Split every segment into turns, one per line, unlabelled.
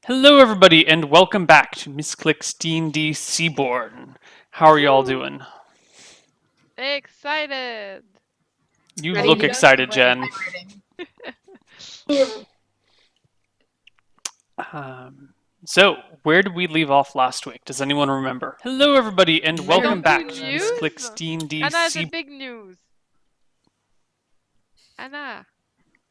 Hello, everybody, and welcome back to Misscliks D&D Seaborn. How are y'all
Woo!
doing?
Excited.
You
Ready
look
to go
excited,
somewhere
Jen.
exciting.
So, where did we leave off last week? Does anyone remember? Hello, everybody, and
I
welcome
don't
back
Do
to
remember.
news?
Misscliks D&D
Anna has a
Seaborn.
big news. Anna,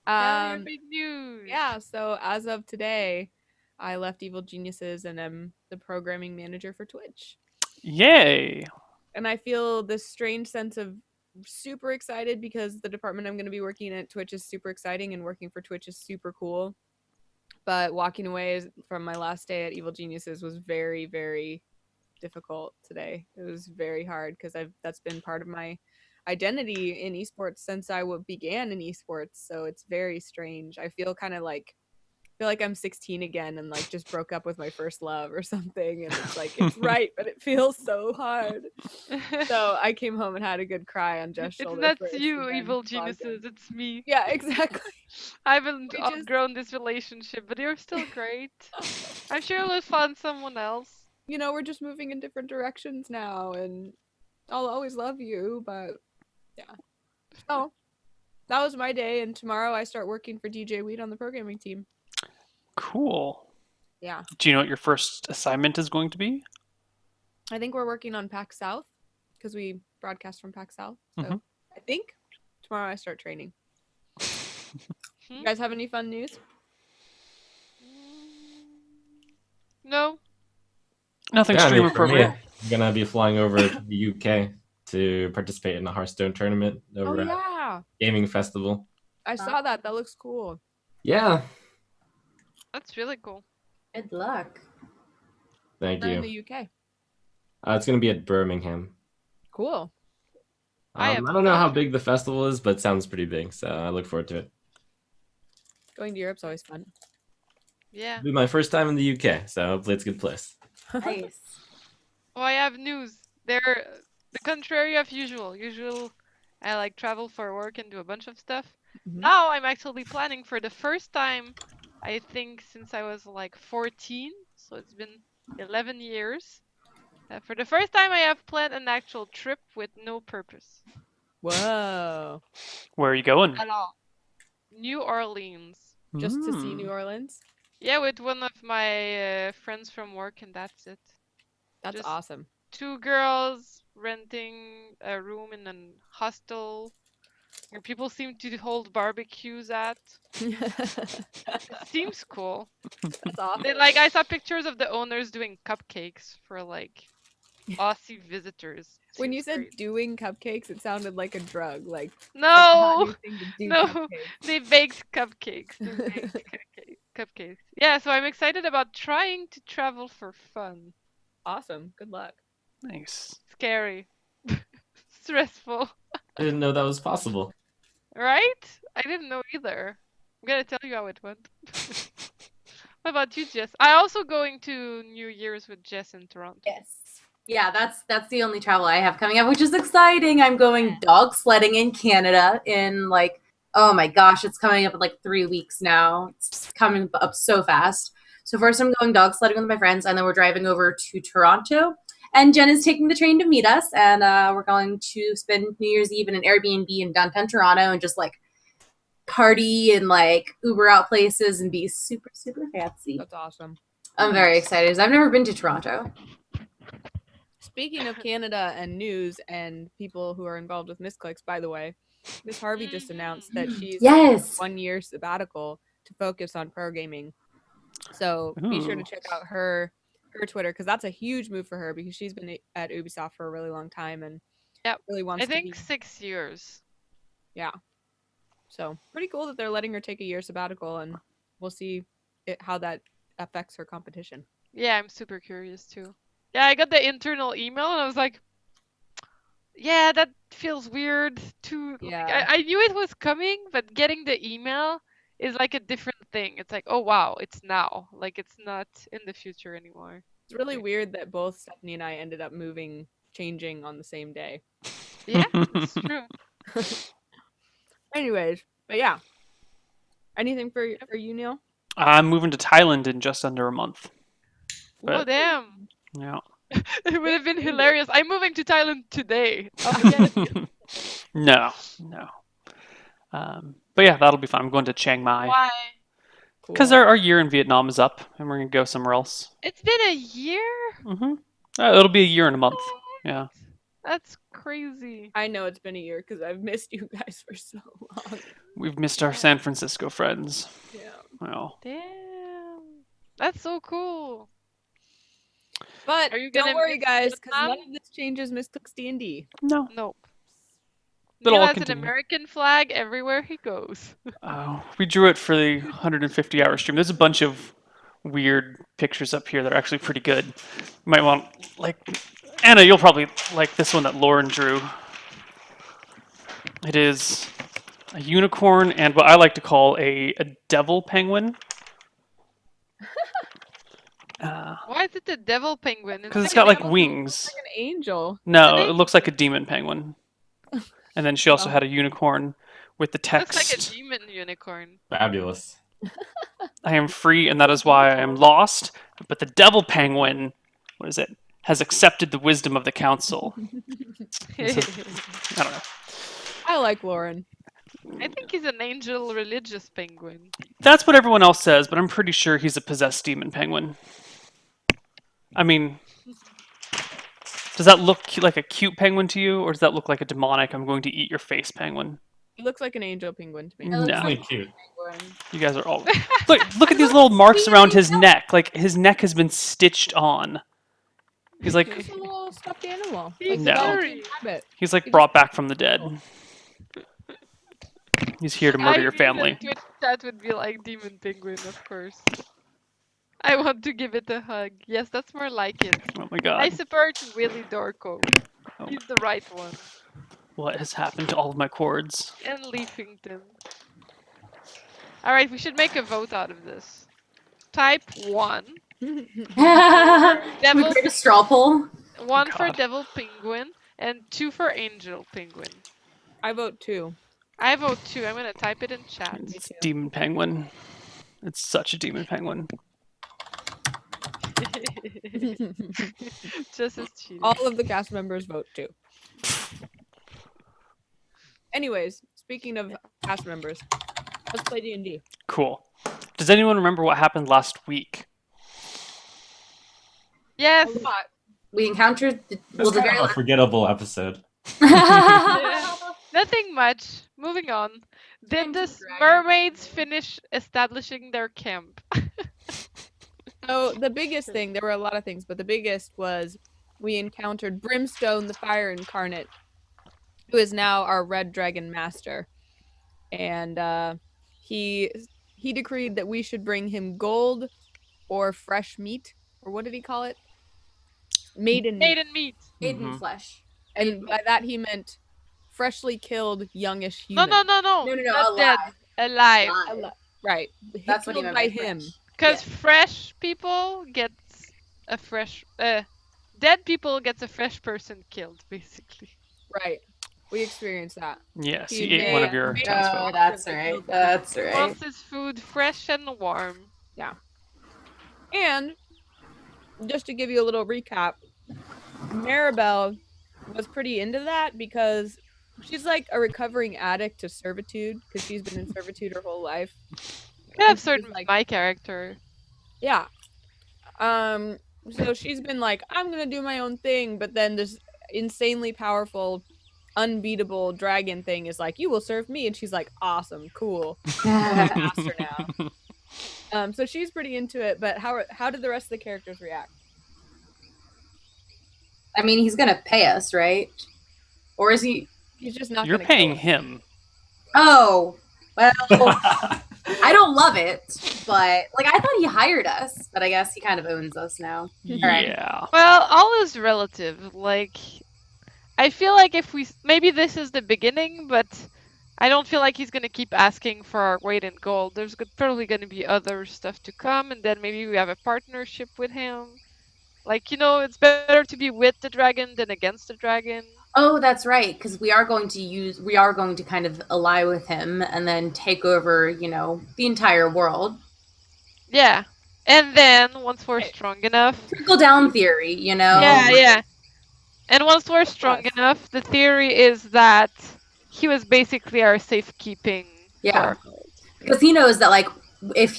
tell your big news.
Yeah, so as of today, I left Evil Geniuses and am the programming manager for Twitch.
Yay!
And I feel this strange sense of super excited because the department I'm going to be working at Twitch is super exciting and working for Twitch is super cool. But walking away from my last day at Evil Geniuses was very, very difficult today. It was very hard because that's been part of my identity in esports since I began in esports. So it's very strange. I feel kind of like I'm 16 again and like just broke up with my first love or something, and it's like it's right, but it feels so hard. So I came home and had a good cry on Jeff's
It's
shoulder
not
first,
you,
and then
evil
logged in.
geniuses. It's me.
Yeah, exactly.
I haven't
We just-
outgrown this relationship, but you're still great. I'm sure you'll find someone else.
You know, we're just moving in different directions now, and I'll always love you, but yeah. So that was my day, and tomorrow I start working for DJ Weed on the programming team.
Cool.
Yeah.
Do you know what your first assignment is going to be?
I think we're working on PAC South because we broadcast from PAC South. So I think tomorrow I start training. You guys have any fun news?
No.
Nothing
Yeah, I
stream
mean, for me,
appropriate.
I'm gonna be flying over to the UK to participate in the Hearthstone tournament over at
Yeah.
Gaming Festival.
I saw that. That looks cool.
Yeah,
That's really cool.
Good luck.
thank
We're in
you.
the UK.
It's gonna be at Birmingham.
Cool.
I
I
have
don't know how
not-
big the festival is, but it sounds pretty big, so I look forward to it.
Going to Europe's always fun.
Yeah.
It'll be my first time in the UK, so hopefully it's a good place.
Nice.
Oh, I have news. They're the contrary of usual. I like travel for work and do a bunch of stuff.
Mhm.
Now I'm actually planning for the first time, I think, since I was like 14. So it's been 11 years. For the first time, I have planned an actual trip with no purpose
Whoa.
Where are you going?
at all. New Orleans.
Just to see New Orleans?
Yeah, with one of my friends from work, and that's it.
That's
Just-
awesome.
2 girls renting a room in a hostel where people seem to hold barbecues at. It seems cool.
That's awesome.
I saw pictures of the owners doing cupcakes for like Aussie visitors.
When you
Seems
said
great.
doing cupcakes, it sounded like a drug. Like a
No,
hot new thing to do
no.
cupcakes.
They baked cupcakes. They baked cupcakes. Yeah, so I'm excited about trying to travel for fun.
Awesome. Good luck.
Nice.
Scary. Stressful.
I didn't know that was possible.
Right? I didn't know either. I'm gonna tell you how it went. What about you, Jess? I also going to New Year's with Jess in Toronto.
Yes. Yeah, that's the only travel I have coming up, which is exciting. I'm going dog sledding in Canada in like, oh my gosh, it's coming up in like 3 weeks now. It's coming up so fast. So first I'm going dog sledding with my friends, and then we're driving over to Toronto. And Jen is taking the train to meet us, and we're going to spend New Year's Eve in an Airbnb in downtown Toronto and just like party and like Uber out places and be super, super fancy.
That's awesome.
I'm very excited because I've never been to Toronto.
Speaking of Canada and news and people who are involved with Misscliks, by the way, Miss Harvey just announced that she's
Yes.
1 year sabbatical to focus on pro gaming. So be sure to
Ooh.
check out her Twitter, because that's a huge move for her, because she's been at Ubisoft for a really long time and
Yep.
really wants
I think
to be.
6 years.
Yeah. So pretty cool that they're letting her take a year sabbatical, and we'll see how that affects her competition.
Yeah, I'm super curious too. Yeah, I got the internal email and I was like, yeah, that feels weird too.
Yeah.
I knew it was coming, but getting the email is like a different thing. It's like, oh wow, it's now. Like it's not in the future anymore.
It's really weird that both Stephanie and I ended up changing on the same day.
Yeah, it's true.
Anyways, but yeah. Anything for you, Neil?
I'm moving to Thailand in just under a month.
Oh
But
damn!
yeah.
It would have been hilarious. I'm moving to Thailand today. Oh yes.
No. But yeah, that'll be fun. I'm going to Chiang Mai
Why?
because
Cool.
our year in Vietnam is up, and we're gonna go somewhere else.
It's been a year.
hmm It'll be a year and a month. Yeah.
That's crazy.
I know it's been a year because I've missed you guys for so long.
We've missed our San Francisco friends.
Yeah.
Well,
Damn. That's so cool.
But
Are you
don't
gonna
worry,
miss
guys, because
Vietnam?
none of this changes Misscliks D&D.
no.
Nope.
It'll
Neil
all
has an
continue.
American flag everywhere he goes.
We drew it for the 150-hour stream. There's a bunch of weird pictures up here that are actually pretty good. You might want, like, Anna, you'll probably like this one that Lauren drew. It is a unicorn and what I like to call a devil penguin.
Why is it the devil penguin?
Because it's
like
got like
devil
wings.
Like an angel.
No,
Isn't
it
it?
looks like a demon penguin. And then she also
Oh.
had a unicorn with the
looks like a
text,
demon unicorn.
Fabulous.
I am free and that is why I am lost. But the devil penguin, what is it, has accepted the wisdom of the council. I don't know.
I like Lauren.
I think he's an angel religious penguin.
That's what everyone else says, but I'm pretty sure he's a possessed demon penguin. I mean, does that look like a cute penguin to you, or does that look like a demonic, I'm going to eat your face penguin?
He looks like an angel penguin to me.
It looks
No.
Really
like
cute.
penguin.
You guys are all look at these little marks around his neck. Like his neck has been stitched on. He's like
It's a little stuffed animal.
He's
No.
furry.
Rabbit.
he's like brought back from the dead. He's here to murder your
knew
family.
that Twitch chat would be like demon penguin, of course. I want to give it a hug. Yes, that's more like it.
Oh my
I
god.
support Willy Dorco.
Oh.
He's the right one.
What has happened to all of my chords?
And Leafington. Alright, we should make a vote out of this. Type 1.
We
Devil,
create a straw poll.
1 for
God.
Devil Penguin, and 2 for Angel Penguin.
I vote 2.
I vote 2. I'm gonna type it in chat.
It's demon penguin. It's such a demon penguin.
Just as cheating.
All of the cast members vote 2. Anyways, speaking of cast members, let's play D&D.
Cool. Does anyone remember what happened last week?
Yes!
A lot.
We encountered the, well,
It's
the
kind
very
of a forgettable episode.
Nothing much. Moving on. Did
Times
the
of Dragons.
mermaids finish establishing their camp?
So the biggest thing, there were a lot of things, but the biggest was we encountered Brimstone, the fire incarnate, who is now our red dragon master. And he decreed that we should bring him gold or fresh meat, or what did he call it? Maiden meat.
Maiden meat.
Maiden
Mhm.
flesh.
And by that he meant freshly killed youngish
No,
human.
no,
No, no, no,
Not dead.
alive.
Alive.
Alive.
Right.
That's what he
Killed
meant
by
by
him.
fresh.
Because fresh people gets a fresh... dead people gets a fresh person killed, basically.
Right. We experienced that.
Yes, he
He
ate one of
made-
your
made-
townsfolk.
Oh, that's right. That's right.
Wants his food fresh and warm.
And just to give you a little recap, Maribel was pretty into that because she's like a recovering addict to servitude because she's been in servitude her whole life.
Could have
And she's
certain
like-
my character.
Yeah. So she's been like, I'm gonna do my own thing, but then this insanely powerful, unbeatable dragon thing is like, you will serve me, and she's like, awesome, cool. I'm a master now. So she's pretty into it, but how did the rest of the characters react?
I mean, he's gonna pay us, right? Or is he?
He's just not
You're
gonna kill
paying
us.
him.
Oh, well, I don't love it, but like I thought he hired us, but I guess he kind of owns us now. Alright.
Yeah.
Well, all is relative. Like, I feel like if we... Maybe this is the beginning, but I don't feel like he's gonna keep asking for our weight in gold. There's probably gonna be other stuff to come, and then maybe we have a partnership with him. Like, you know, it's better to be with the dragon than against the dragon.
Oh, that's right, because we are going to kind of ally with him and then take over, you know, the entire world.
Yeah. And then once we're
Right.
strong enough,
Trickle down theory, you know.
yeah. And once we're strong
Plus.
enough, the theory is that he was basically our safekeeping for
Yeah.
our gold.
Because he knows that, like, if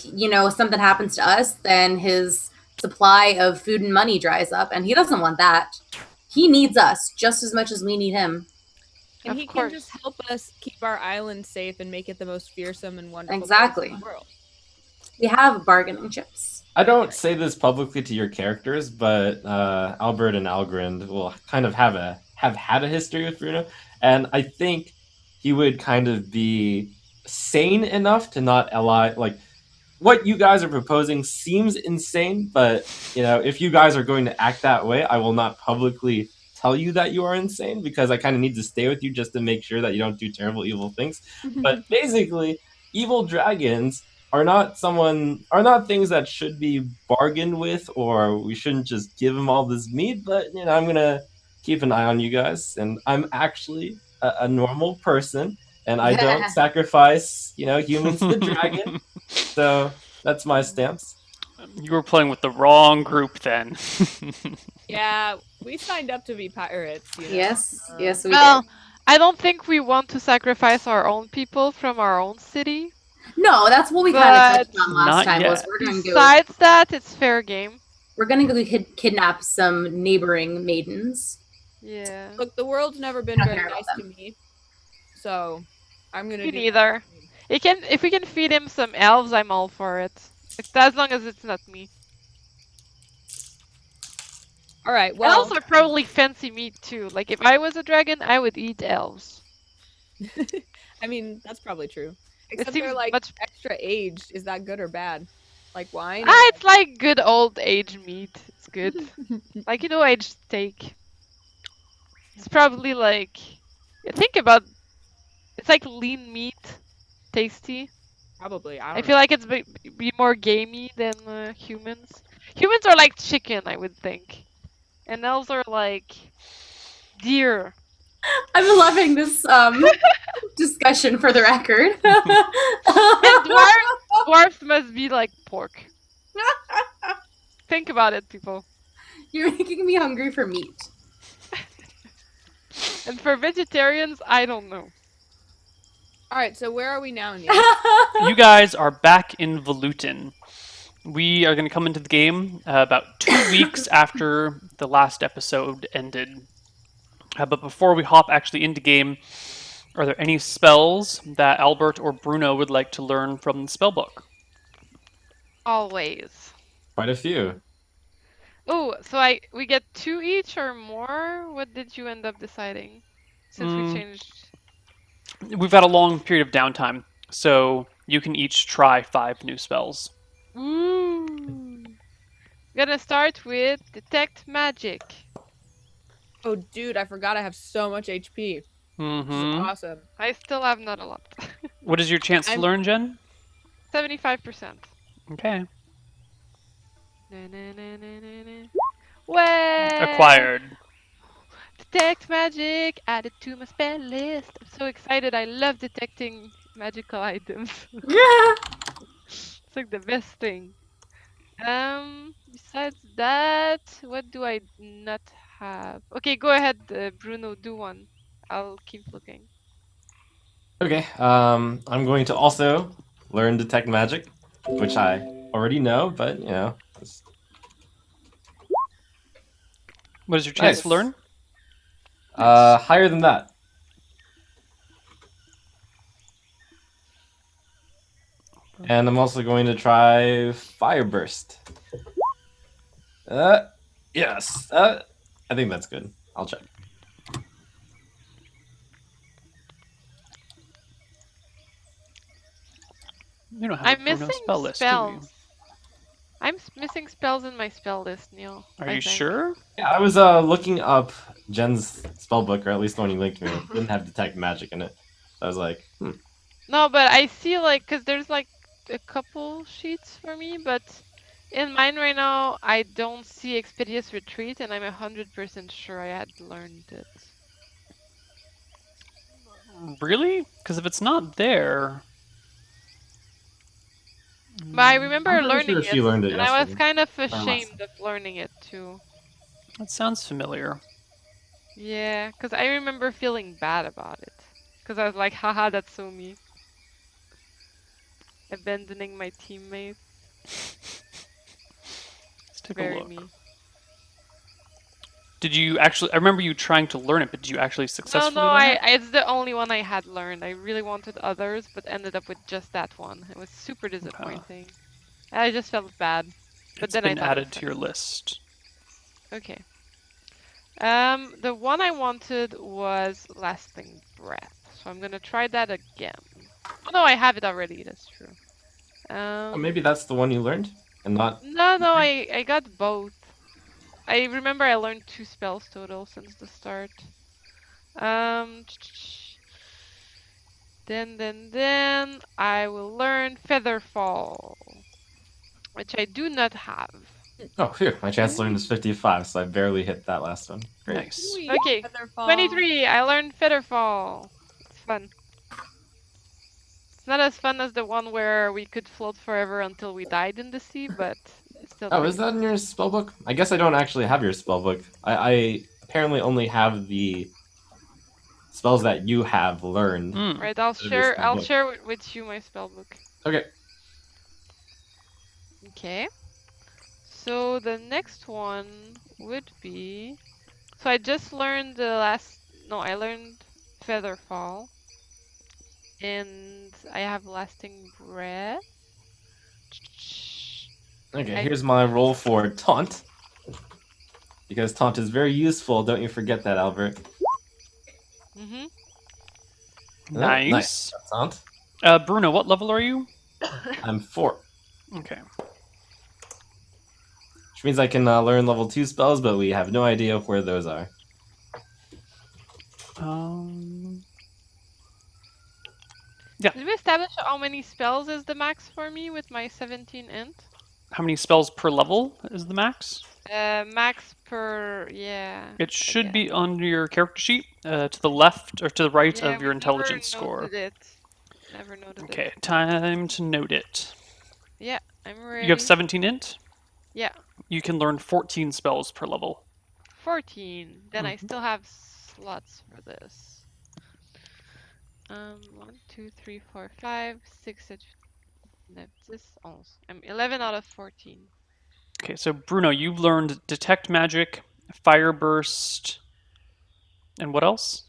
something happens to us, then his supply of food and money dries up, and he doesn't want that. He needs us just as much as we need him.
And
Of
he can just
course.
help us keep our island safe and make it the most fearsome and wonderful
Exactly.
place in the world.
We have bargaining chips.
I don't say this publicly to your characters, but Albert and Algrind will kind of have had a history with Bruno, and I think he would kind of be sane enough to not ally. Like, what you guys are proposing seems insane, but if you guys are going to act that way, I will not publicly tell you that you are insane, because I kind of need to stay with you just to make sure that you don't do terrible evil things. But basically, evil dragons are not things that should be bargained with, or we shouldn't just give them all this meat. But I'm gonna keep an eye on you guys, and I'm actually a normal person, and I don't sacrifice humans to the dragon. So that's my stance.
You were playing with the wrong group then.
Yeah, we signed up to be pirates.
Yes, yes, we
Well,
did.
I don't think we want to sacrifice our own people from our own city.
No, that's what we kind of touched
But
on last
Not
time. Was
yet.
besides that, it's fair game.
we're gonna go kidnap some neighboring maidens.
Yeah.
Look, the world's never been
Not
very
care about
nice to me, so I'm gonna
Me
do.
neither. If we can feed him some elves, I'm all for it. As long as it's not me.
All right. Well,
Elves are probably fancy meat too. Like if I was a dragon, I would eat elves.
I mean that's probably true. Except
seems
they're like
much-
extra aged. Is that good or bad? Like wine?
It's like good old age meat. It's good. Like aged steak. It's probably like think about. It's like lean meat, tasty.
Probably.
I feel like it's be more gamey than humans. Humans are like chicken, I would think, and elves are like deer.
I'm loving this discussion for the record.
And dwarves must be like pork. Think about it, people.
You're making me hungry for meat.
And for vegetarians, I don't know.
All right. So where are we now, Neil?
You guys are back in Volutin. We are going to come into the game about 2 weeks after the last episode ended. But before we hop actually into game, are there any spells that Albert or Bruno would like to learn from the spellbook?
Always.
Quite a few.
Oh, so we get 2 each or more? What did you end up deciding? Since we changed.
We've had a long period of downtime, so you can each try 5 new spells.
Ooh. Gonna start with detect magic.
Oh, dude, I forgot I have so much HP. This is
Mm-hmm.
awesome.
I still have not a lot.
What is your chance to
I'm-
learn, Jen?
75%.
Okay.
Way!
Acquired.
Detect magic added to my spell list. I'm so excited. I love detecting magical items. It's like the best thing. Besides that, what do I not have? Okay, go ahead, Bruno, do one. I'll keep looking.
Okay. I'm going to also learn detect magic, which I already know, but it's
What is your chance to
Nice.
learn?
higher than that. And I'm also going to try Fire Burst. Yes. I think that's good. I'll check.
You don't have
I'm
a Bruno
missing
spell list, do you?
spells. I'm missing spells in my spell list, Neil.
Are
I
you
think.
sure?
Yeah, I was looking up Jen's spellbook, or at least the one you linked me. It didn't have detect magic in it. I was like,
No, but I see because there's like a couple sheets for me, but in mine right now I don't see Expedious Retreat, and I'm 100% sure I had learned it.
Really? Because if it's not there,
But I remember
I'm pretty
learning
sure she learned it
and I was
yesterday.
kind of
last
ashamed of learning it too.
That sounds familiar.
Yeah, because I remember feeling bad about it. Because I was like, haha, that's so me. Abandoning my teammates.
Let's take a
Very
look.
me.
Did you actually? I remember you trying to learn it, but did you actually
No,
successfully
no,
learn it?
it's the only one I had learned. I really wanted others, but ended up with just that one. It was super disappointing. I just felt bad. But
It's
then I
been
thought it
added
was
to your
fine.
list.
Okay. The one I wanted was Lasting Breath. So I'm gonna try that again. Oh no, I have it already, that's true.
Oh, maybe that's the one you learned, and not.
No, I got both. I remember I learned 2 spells total since the start. Then I will learn Featherfall, which I do not have.
Oh, phew! My chance to learn is 55, so I barely hit that last one. Great.
Nice.
Sweet.
Okay,
Featherfall.
23. I learned Featherfall. It's fun. It's not as fun as the one where we could float forever until we died in the sea, but it's still
Oh,
pretty
is that in your spellbook? I guess I don't actually have your spellbook. I apparently only have the spells that you have learned.
Mm.
Right,
Out of your
I'll
spellbook.
share with you my spellbook.
Okay.
Okay. So the next one would be. So I just learned the last. No, I learned Featherfall. And I have Lasting Breath.
Okay,
I-
here's my roll for taunt. Because taunt is very useful, don't you forget that, Albert.
Mhm.
Nice.
Taunt.
Bruno, what level are you?
I'm 4.
Okay.
Which means I can learn level 2 spells, but we have no idea where those are.
Yeah.
Did we establish how many spells is the max for me with my 17 int?
How many spells per level is the max?
Max per, yeah.
It
I
should
guess.
be on your character sheet, to the left or to the right
Yeah,
of your
we never
intelligence score.
noted it. Never noted
Okay,
it.
time to note it.
Yeah, I'm ready.
You have 17 int?
Yeah,
You can learn 14 spells per level.
14. Then I
Mhm.
still have slots for this. 1, 2, 3, 4, 5, 6, 7, 9, 10, 11. I'm 11 out of 14.
Okay, so Bruno, you've learned Detect Magic, Fire Burst, and what else?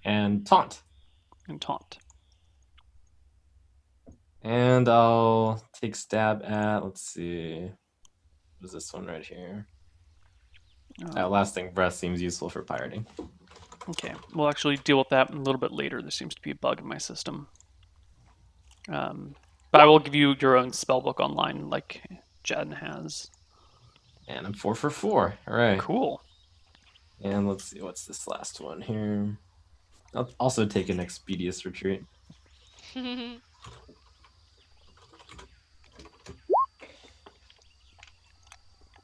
And taunt.
And Taunt.
And I'll take stab at, let's see, what is this one right here? Lasting Breath seems useful for pirating.
Okay, we'll actually deal with that a little bit later. There seems to be a bug in my system. But I will give you your own spellbook online, like Jen has.
And I'm 4 for 4. All right.
Cool.
And let's see, what's this last one here? I'll also take an Expeditious Retreat.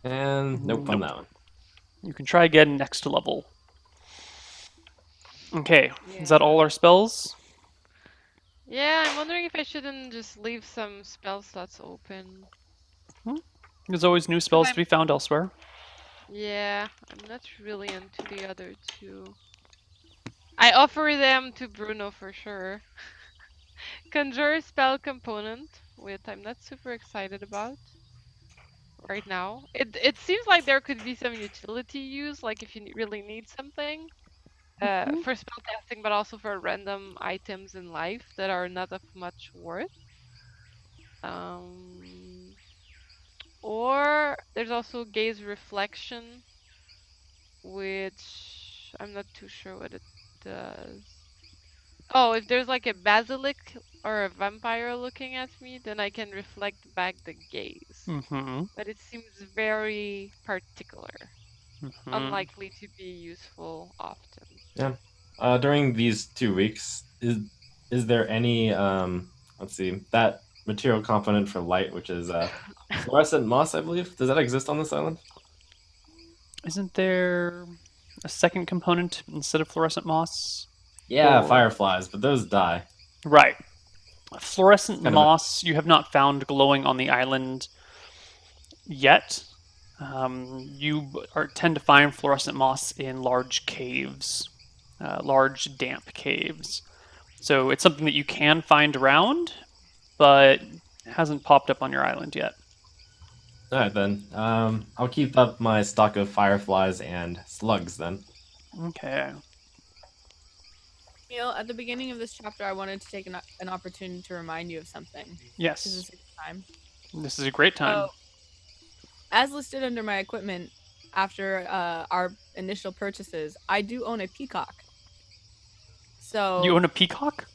And nope on that one.
You can try again next level. Okay, is that all our spells?
Yeah, I'm wondering if I shouldn't just leave some spell slots open.
There's always new spells to be found elsewhere.
Yeah, I'm not really into the other two. I offer them to Bruno for sure. Conjure spell component, which I'm not super excited about right now. It seems like there could be some utility use, like if you really need something. For spell casting, but also for random items in life that are not of much worth. Or there's also gaze reflection, which I'm not too sure what it does. Oh, if there's like a basilisk or a vampire looking at me, then I can reflect back the gaze.
Mm-hmm.
But it seems very particular.
Mm-hmm.
Unlikely to be useful often.
Yeah. During these 2 weeks, is there any let's see, that material component for light, which is fluorescent moss, I believe. Does that exist on this island?
Isn't there a second component instead of fluorescent moss?
Yeah,
Or-
fireflies, but those die.
Right. Fluorescent
Kind of a-
moss you have not found glowing on the island yet. Tend to find fluorescent moss in large caves, large damp caves. So it's something that you can find around, but hasn't popped up on your island yet.
All right then. I'll keep up my stock of fireflies and slugs then.
Okay.
Neil, at the beginning of this chapter, I wanted to take an opportunity to remind you of something. This
Yes.
is a good time.
This is a great time.
So, as listed under my equipment after our initial purchases, I do own a peacock. So
You own a peacock?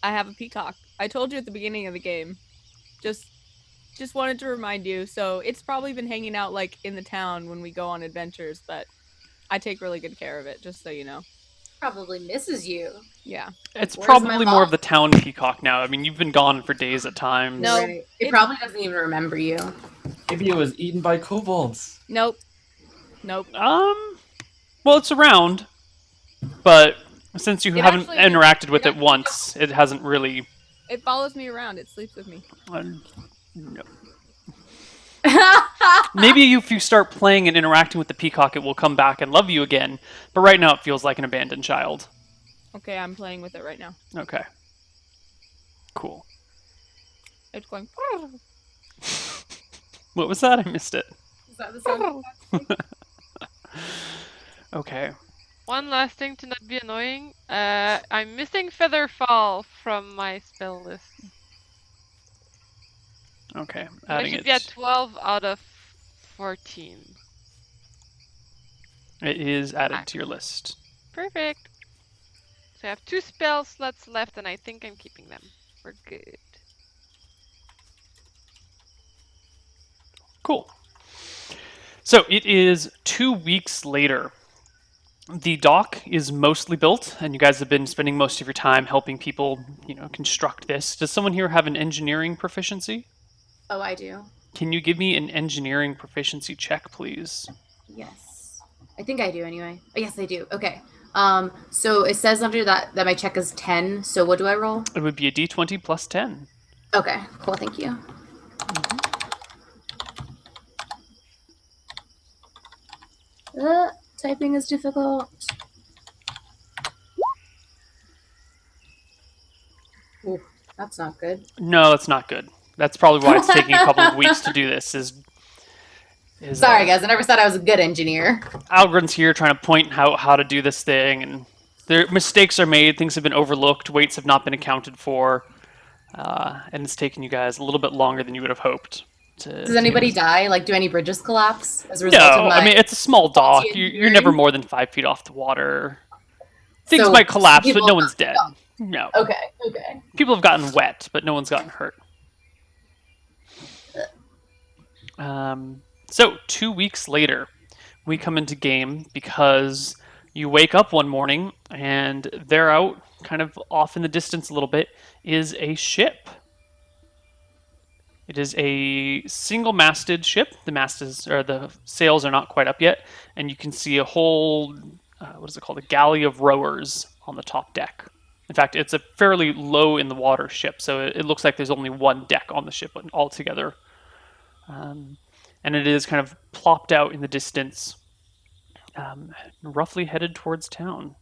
I have a peacock. I told you at the beginning of the game. Just wanted to remind you. So it's probably been hanging out like in the town when we go on adventures, but I take really good care of it, just so you know.
Probably misses you.
Yeah.
It's
Where's
probably
my
more
mom?
of the town peacock now. I mean, you've been gone for days at times.
No.
Right. It
It-
probably doesn't even remember you.
Maybe it was eaten by kobolds.
Nope.
Well, it's around, but since you
It
haven't
actually-
interacted with
it
it once, it hasn't really.
It follows me around. It sleeps with me.
No. Maybe if you start playing and interacting with the peacock, it will come back and love you again. But right now, it feels like an abandoned child.
Okay, I'm playing with it right now.
Okay. Cool.
It's going.
What was that? I missed it.
Is that the sound?
Okay.
One last thing to not be annoying. I'm missing Featherfall from my spell list.
Okay.
I
Adding
should
it.
be at 12 out of 14.
It is added to your list.
Perfect. So I have 2 spell slots left, and I think I'm keeping them. We're good.
Cool. So it is 2 weeks later. The dock is mostly built, and you guys have been spending most of your time helping people, construct this. Does someone here have an engineering proficiency?
Oh, I do.
Can you give me an engineering proficiency check, please?
Yes. I think I do anyway. Oh, yes, I do. Okay. So it says under that my check is 10. So what do I roll?
It would be a d20 plus 10.
Okay. Cool. Thank you. Typing is difficult. Ooh, that's not good.
No, that's not good. That's probably why it's taking a couple of weeks to do this.
Sorry, guys. I never said I was a good engineer.
Algren's here trying to point how to do this thing, and mistakes are made, things have been overlooked, weights have not been accounted for, and it's taken you guys a little bit longer than you would have hoped.
Does anybody die? Like, do any bridges collapse as a result of
No,
my...
I mean, it's a small dock.
faulty
You're never
engineering?
more than 5 feet off the water. Things
So,
might collapse, but
people
no
have
one's dead.
gotten
No.
Okay.
People have gotten wet, but no one's gotten hurt. So 2 weeks later, we come into game because you wake up one morning and there out, kind of off in the distance a little bit, is a ship. It is a single-masted ship. The sails are not quite up yet, and you can see a whole, a galley of rowers on the top deck. In fact, it's a fairly low in the water ship, so it looks like there's only one deck on the ship altogether. And it is kind of plopped out in the distance, roughly headed towards town.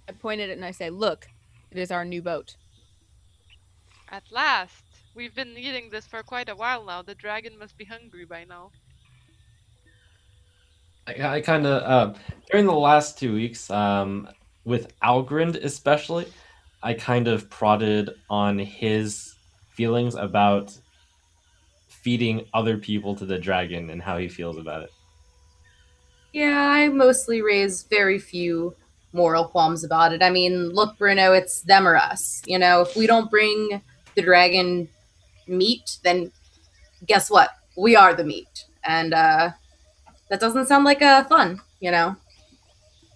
I point at it and I say, "Look, it is our new boat."
At last! We've been eating this for quite a while now. The dragon must be hungry by now.
I kind of during the last 2 weeks, with Algrind especially, I kind of prodded on his feelings about feeding other people to the dragon and how he feels about it.
Yeah, I mostly raise very few moral qualms about it. I mean, look, Bruno, it's them or us. If we don't bring the dragon meat, then guess what? We are the meat. And that doesn't sound like fun,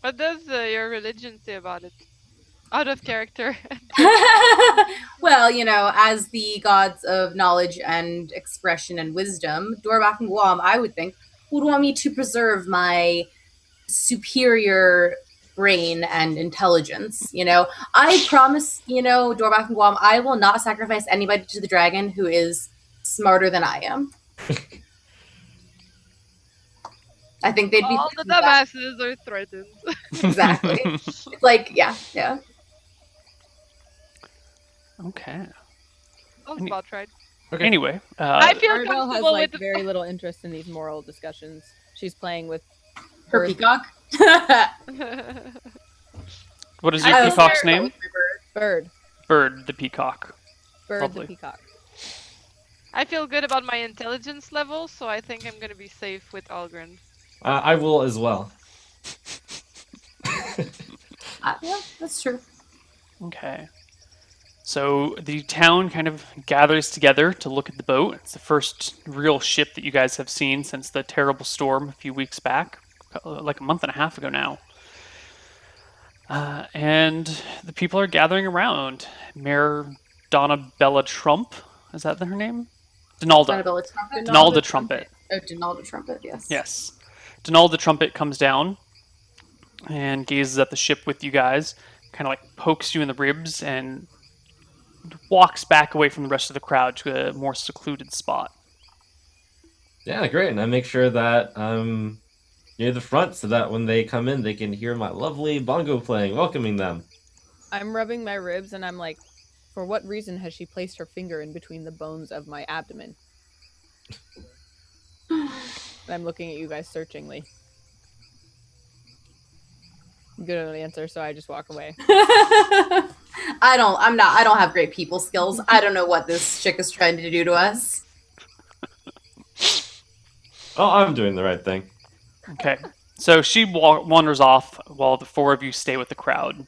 What does your religion say about it? Out of character.
Well, as the gods of knowledge and expression and wisdom, Dorbath and Guam, I would think, would want me to preserve my superior brain and intelligence. I promise, Dorback and Guam, I will not sacrifice anybody to the dragon who is smarter than I am. I think they'd be
All the
pleased with that.
dumbasses are threatened.
Exactly. It's like, yeah.
Okay.
Sounds
Any-
about right.
Okay.
Anyway,
I feel
Arabelle has
comfortable
like
with the
very little interest in these moral discussions. She's playing with
Her
Bird.
peacock.
what is your
I feel
peacock's
very-
name?
Bird.
Bird the peacock.
Bird
Lovely.
the peacock.
I feel good about my intelligence level, so I think I'm gonna be safe with Algren.
I will as well.
Yeah, that's true.
Okay. So the town kind of gathers together to look at the boat. It's the first real ship that you guys have seen since the terrible storm a few weeks back, like a month and a half ago now. And the people are gathering around. Mayor Donna Bella Trump, is that her name? Donalda.
Annabella Trumpet.
Donalda Trumpet.
Oh, Donalda Trumpet, yes.
Yes. Donalda Trumpet comes down and gazes at the ship with you guys, kind of like pokes you in the ribs and walks back away from the rest of the crowd to a more secluded spot.
Yeah, great. And I make sure that I'm near the front so that when they come in, they can hear my lovely bongo playing, welcoming them.
I'm rubbing my ribs and I'm like, for what reason has she placed her finger in between the bones of my abdomen? And I'm looking at you guys searchingly. Good at the answer, so I just walk away.
I don't have great people skills. I don't know what this chick is trying to do to us.
Oh, I'm doing the right thing.
Okay. So she wanders off while the four of you stay with the crowd.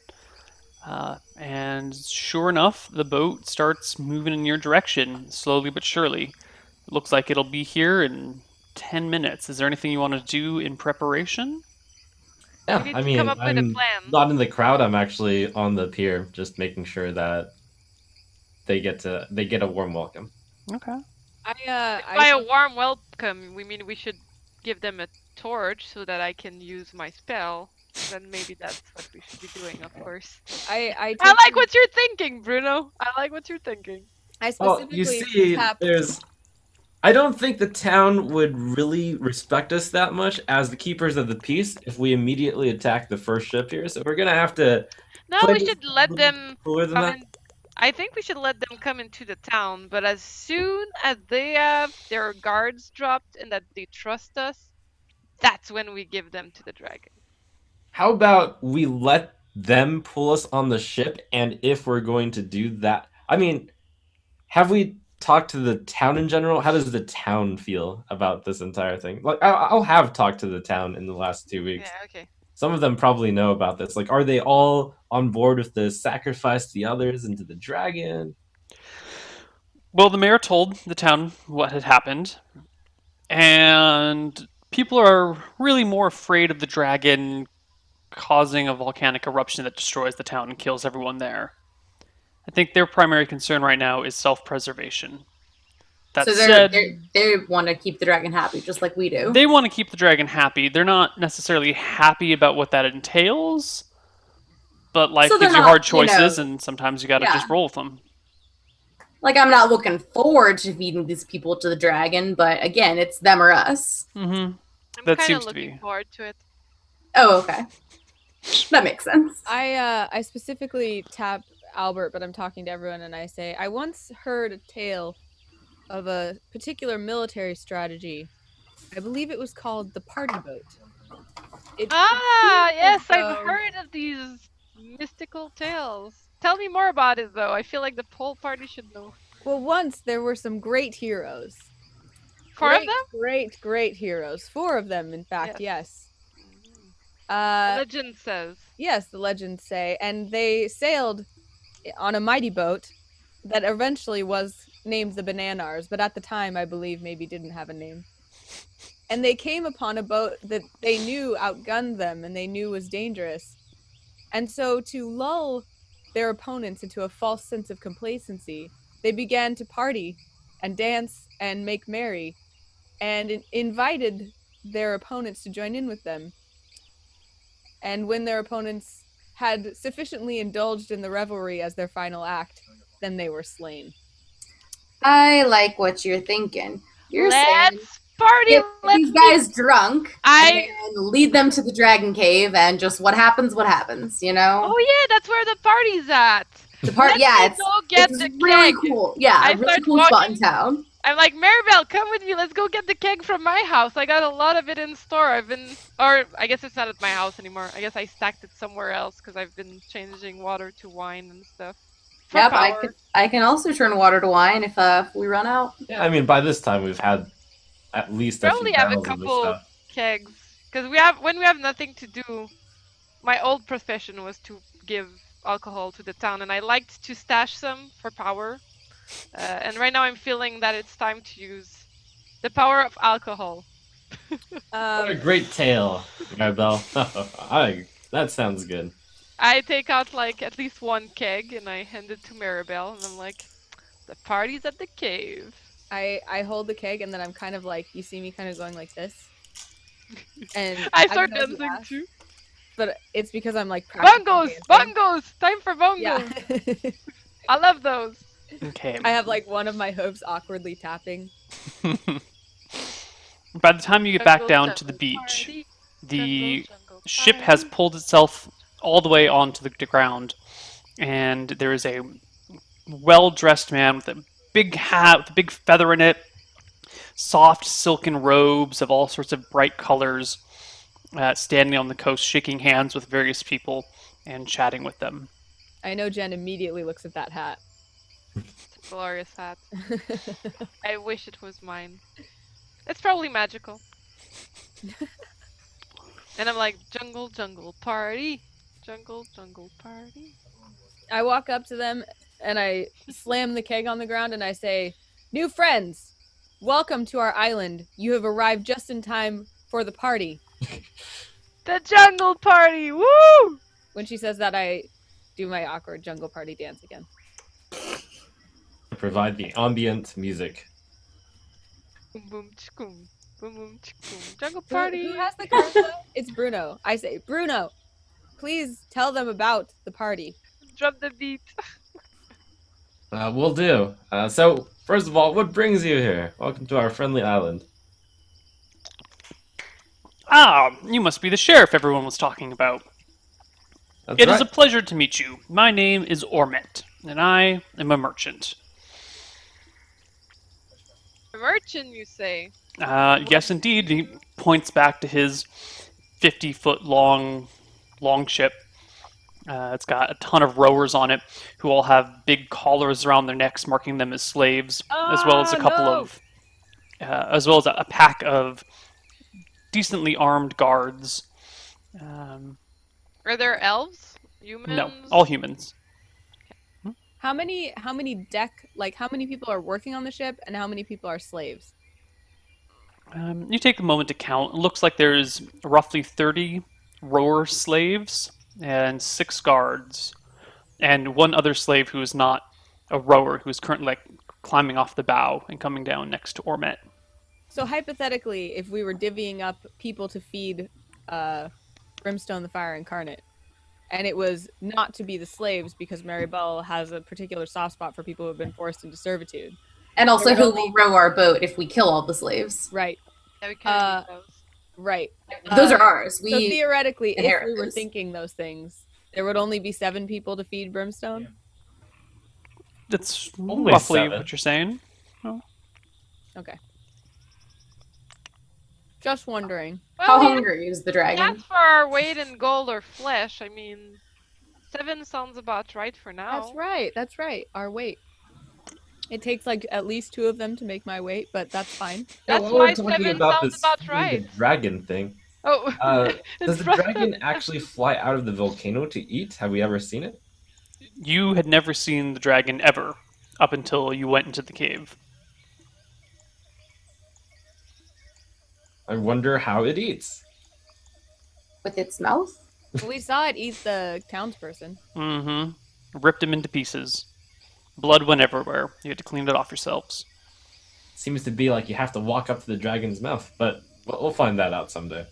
And sure enough, the boat starts moving in your direction, slowly but surely. It looks like it'll be here in 10 minutes. Is there anything you want to do in preparation?
Yeah,
We need
I
to
mean,
come up with a
I'm
plan.
not in the crowd. I'm actually on the pier, just making sure that they get a warm welcome.
Okay.
By a warm welcome, we mean we should give them a torch so that I can use my spell. Then maybe that's what we should be doing, of course.
I
I
take
like
them-
what you're thinking, Bruno. I like what you're thinking.
I
Well,
specifically
you see,
tap.
I don't think the town would really respect us that much as the keepers of the peace if we immediately attack the first ship here. So we're gonna have to.
No,
play
we
this
should
a
let
little
them
cooler than
come
that.
in. I think we should let them come into the town, but as soon as they have their guards dropped and that they trust us, that's when we give them to the dragon.
How about we let them pull us on the ship, and if we're going to do that, I mean, have we talked to the town in general? How does the town feel about this entire thing? Like, I'll have talked to the town in the last 2 weeks.
Yeah, okay.
Some of them probably know about this. Like, are they all on board with the sacrifice to the others and to the dragon?
Well, the mayor told the town what had happened, and people are really more afraid of the dragon causing a volcanic eruption that destroys the town and kills everyone there. I think their primary concern right now is self-preservation. That
So
said,
they want to keep the dragon happy, just like we do.
they want to keep the dragon happy. They're not necessarily happy about what that entails, but life
So they're
gives you
not,
hard choices, and sometimes you got to
yeah.
just roll with them.
Like, I'm not looking forward to feeding these people to the dragon, but again, it's them or us.
Mm-hmm.
I'm
That
kind of
seems to
looking
be.
forward to it.
Oh, okay. That makes sense.
I specifically tap Albert, but I'm talking to everyone, and I say, I once heard a tale of a particular military strategy. I believe it was called the party boat. It
Ah,
seems as
yes, I've
though-
heard of these mystical tales. Tell me more about it, though. I feel like the whole party should know.
Well, once there were some great heroes.
Four of
Great,
them?
Great heroes. 4 of them, in fact, yes.
The
Uh,
legend says.
yes, the legends say. And they sailed on a mighty boat that eventually was named the Bananars, but at the time, I believe, maybe didn't have a name. And they came upon a boat that they knew outgunned them and they knew was dangerous. And so to lull their opponents into a false sense of complacency, they began to party and dance and make merry and invited their opponents to join in with them. and when their opponents had sufficiently indulged in the revelry as their final act, then they were slain.
I like what you're thinking. You're saying
Let's party.
get
Let's
these guys drunk and
I.
then lead them to the dragon cave, and just what happens, you know?
Oh yeah, that's where the party's at.
The part,
Let
yeah,
me go get
it's
the
really
keg.
cool. Yeah,
I
a really
start
cool spot
walking.
in town.
I'm like, Maribel, come with me. Let's go get the keg from my house. I got a lot of it in store. Or I guess it's not at my house anymore. I guess I stacked it somewhere else because I've been changing water to wine and stuff. For
Yep,
power.
I can also turn water to wine if we run out.
Yeah, I mean, by this time we've had at least a few
Probably have a
barrels of this
couple
stuff.
kegs because when we have nothing to do. My old profession was to give alcohol to the town, and I liked to stash some for power. And right now I'm feeling that it's time to use the power of alcohol.
What a great tale, Maribel. That sounds good.
I take out like at least one keg and I hand it to Maribel, and I'm like, the party's at the cave.
I hold the keg, and then I'm kind of like, you see me kind of going like this. And
I start
know you
dancing
asked,
too.
but it's because I'm like practicing
Bongos!
dancing.
Bongos! Time for bongos!
Yeah.
I love those.
Okay.
I have like one of my hooves awkwardly tapping.
By the time you get back
Jungle,
down to the
jungle
beach,
party.
the
Jungle, jungle
ship has
party.
pulled itself all the way onto the ground, and there is a well-dressed man with a big hat with a big feather in it, soft silken robes of all sorts of bright colors, standing on the coast, shaking hands with various people and chatting with them.
I know Jen immediately looks at that hat.
It's a glorious hat. I wish it was mine. It's probably magical. And I'm like, jungle, jungle party. Jungle, jungle party.
I walk up to them and I slam the keg on the ground and I say, "New friends, welcome to our island. You have arrived just in time for the party."
The jungle party! Woo!
When she says that, I do my awkward jungle party dance again.
Provide the ambient music.
Boom boom chikoom. Boom boom chikoom. Jungle
Who
party!
has the cards though? It's Bruno. I say, "Bruno, please tell them about the party."
Drop the beat.
Will do. So, first of all, what brings you here? Welcome to our friendly island.
Ah, you must be the sheriff everyone was talking about.
That's
It is
right.
a pleasure to meet you. My name is Ormet, and I am a merchant.
A merchant, you say?
Yes, indeed. He points back to his 50-foot long ship. It's got a ton of rowers on it who all have big collars around their necks, marking them as slaves, as well as a couple of, as well as a pack of decently armed guards.
Are there elves? Humans?
No, all humans.
How many how many people are working on the ship and how many people are slaves?
You take a moment to count. It looks like there's roughly 30 rower slaves and 6 guards, and one other slave who is not a rower, who is currently like climbing off the bow and coming down next to Ormet.
So hypothetically, if we were divvying up people to feed Brimstone the Fire Incarnate, and it was not to be the slaves because Maribel has a particular soft spot for people who have been forced into servitude.
And also,
There
who
would
will row our boat if we kill all the slaves?
Right,
Yeah, we can use those.
right.
Those are ours.
So theoretically, if
inherit
we were
those.
thinking those things, there would only be 7 people to feed Brimstone.
That's
Only
roughly
7.
what you're saying.
Okay. Just wondering.
How
Well,
hungry is the
we
dragon?
asked for our weight in gold or flesh. I mean, 7 sounds about right for now.
That's right. That's right. Our weight. It takes like at least 2 of them to make my weight, but that's fine.
That's
while
why
we're talking
7
about
sounds
this
about
the
right.
dragon thing.
Oh,
Does the
front-
dragon actually fly out of the volcano to eat? Have we ever seen it?
You had never seen the dragon ever, up until you went into the cave.
I wonder how it eats.
With its mouth?
We saw it eat the townsperson.
Mm-hmm. Ripped him into pieces. Blood went everywhere. You had to clean it off yourselves.
Seems to be like you have to walk up to the dragon's mouth, but we'll find that out someday.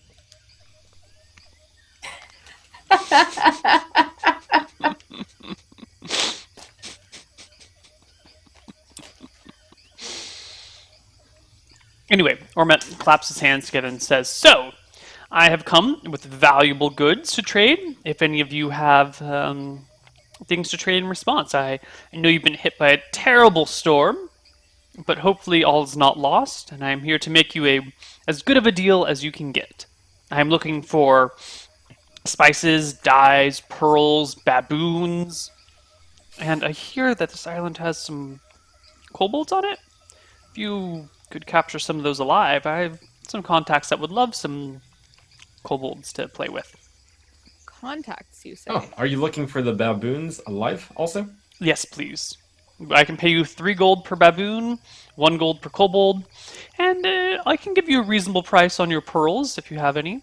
Anyway, Ormet claps his hands together and says, "So, I have come with valuable goods to trade. If any of you have things to trade in response, I know you've been hit by a terrible storm, but hopefully all is not lost, and I am here to make you as good of a deal as you can get. I am looking for spices, dyes, pearls, baboons, and I hear that this island has some kobolds on it. If you could capture some of those alive, I have some contacts that would love some kobolds to play with."
Contacts, you say?
Oh, are you looking for the baboons alive also?
"Yes, please. I can pay you 3 gold per baboon, 1 gold per kobold, and I can give you a reasonable price on your pearls if you have any."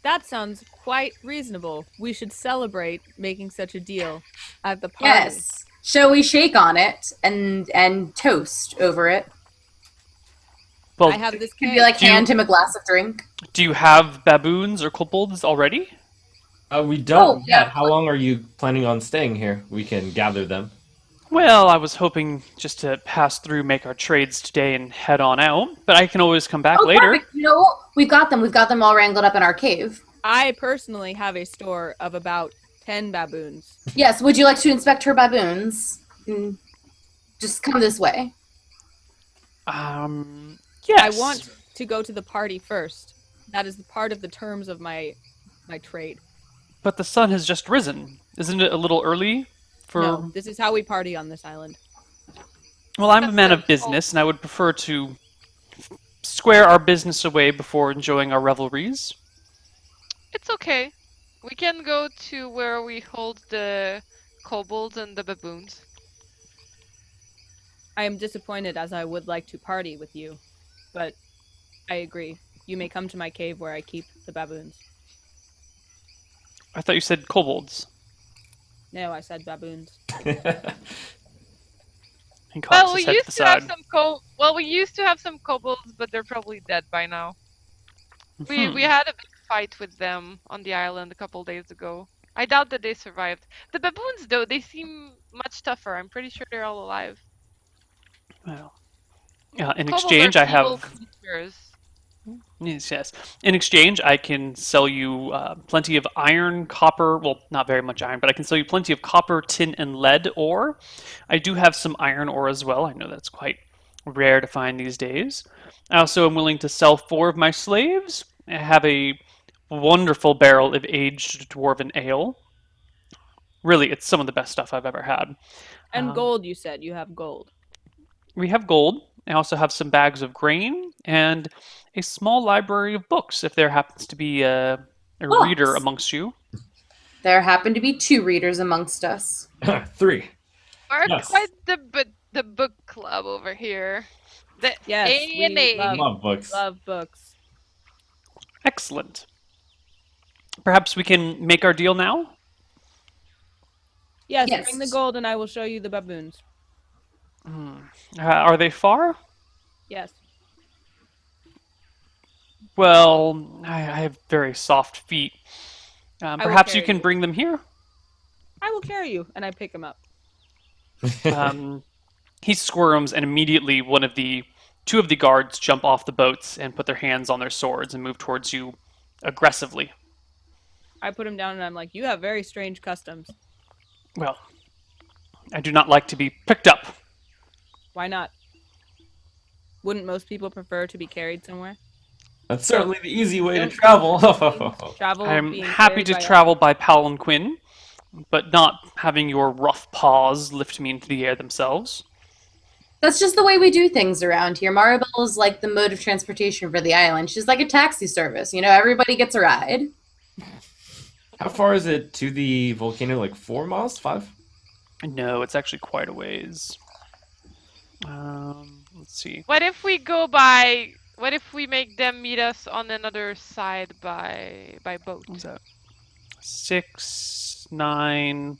That sounds quite reasonable. We should celebrate making such a deal at the party.
Yes. Shall we shake on it and toast over it?
Well,
I have this
Could
cake.
be like
Do you-
hand him a glass of drink.
do you have baboons or kobolds already?
We don't
Oh,
yet.
yeah.
How long are you planning on staying here? We can gather them.
Well, I was hoping just to pass through, make our trades today, and head on out. But I can always come back
Oh,
later.
perfect. You know what? We've got them. We've got them all wrangled up in our cave.
I personally have a store of about 10 baboons.
Yes. Would you like to inspect her baboons? Just come this way.
Yes.
I want to go to the party first. That is part of the terms of my trade.
But the sun has just risen. Isn't it a little early for?
No, this is how we party on this island.
Well, I'm a
That's
man of
so
business, and I would prefer to square our business away before enjoying our revelries.
It's okay. We can go to where we hold the kobolds and the baboons.
I am disappointed as I would like to party with you, but I agree. You may come to my cave where I keep the baboons.
I thought you said kobolds.
No, I said baboons.
And cocks
Well,
his
we
head to
used
the
to have
side.
some kobolds, but they're probably dead by now. We
Hmm.
had a big fight with them on the island a couple days ago. I doubt that they survived. The baboons, though, they seem much tougher. I'm pretty sure they're all alive.
Well, in
Kobolds
exchange,
are
I
evil
have.
creatures.
Yes. In exchange, I can sell you plenty of iron, copper. Well, not very much iron, but I can sell you plenty of copper, tin, and lead ore. I do have some iron ore as well. I know that's quite rare to find these days. I also am willing to sell 4 of my slaves. I have a wonderful barrel of aged dwarven ale. Really, it's some of the best stuff I've ever had.
And gold, you said. You have gold.
We have gold. I also have some bags of grain and a small library of books if there happens to be a reader
Books?
amongst you.
There happen to be 2 readers amongst us.
3.
We're
Yes.
quite the book club over here. The
Yes, we
A&A.
Love books.
Love books.
Excellent. Perhaps we can make our deal now?
Yes,
Yes.
bring the gold and I will show you the baboons.
Are they far?
Yes.
Well, I have very soft feet.
will
Perhaps you
carry
can
you.
bring them here?
I will carry you. And I pick him up.
He squirms, and immediately two of the guards jump off the boats and put their hands on their swords and move towards you aggressively.
I put him down and I'm like, you have very strange customs.
Well, I do not like to be picked up.
Why not? Wouldn't most people prefer to be carried somewhere?
That's certainly the easy way to
Don't-
travel.
Travel.
I'm
being
happy
carried
to
by
travel by palanquin, but not having your rough paws lift me into the air themselves.
That's just the way we do things around here. Maribel is like the mode of transportation for the island. She's like a taxi service. You know, everybody gets a ride.
How far is it to the volcano? Like 4 miles? 5?
No, it's actually quite a ways. Let's see.
What if we make them meet us on another side by boat?
What was that? 6, 9,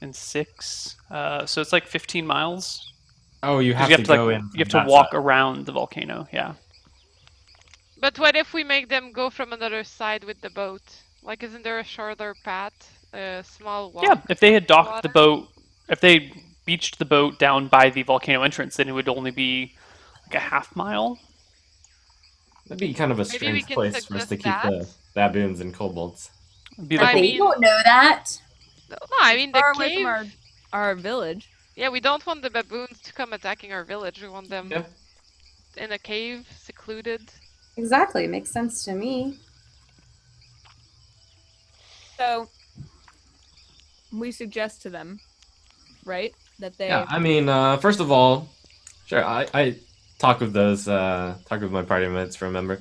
and 6. So it's like 15 miles.
Oh, you
'Cause
have to go
like,
in.
you have
from
to
that
walk
side.
around the volcano. Yeah.
But what if we make them go from another side with the boat? Like, isn't there a shorter path, a small walk?
Yeah, if they had docked
water?
the boat, if they beached the boat down by the volcano entrance, then it would only be like a half mile.
That'd be kind of a
Maybe we
strange
can
place for us
suggest
to keep
that.
the baboons and kobolds.
It'd be
But
like
I
they
mean-
don't know that.
No, I mean the
Far away
cave.
from our village.
Yeah, we don't want the baboons to come attacking our village. We want them
Yeah.
in a cave, secluded.
Exactly, makes sense to me.
So we suggest to them, right, that they.
Yeah, I mean, first of all, sure, I talk with my party mates, remember.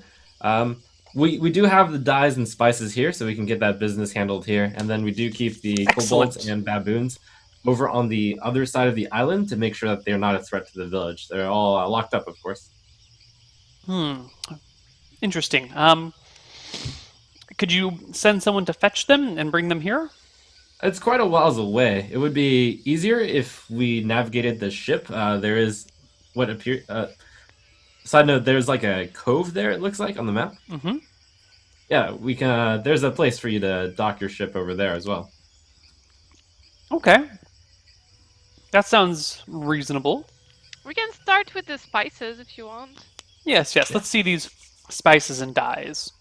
We do have the dyes and spices here, so we can get that business handled here, and then we do keep the kobolds
Excellent.
and baboons over on the other side of the island to make sure that they're not a threat to the village. They're all locked up, of course.
Interesting. Could you send someone to fetch them and bring them here?
It's quite a whiles away. It would be easier if we navigated the ship. There is what appear. Side note: there's like a cove there. It looks like on the map.
Mm-hmm.
Yeah, we can. There's a place for you to dock your ship over there as well.
Okay. That sounds reasonable.
We can start with the spices if you want.
Yes. Let's see these spices and dyes.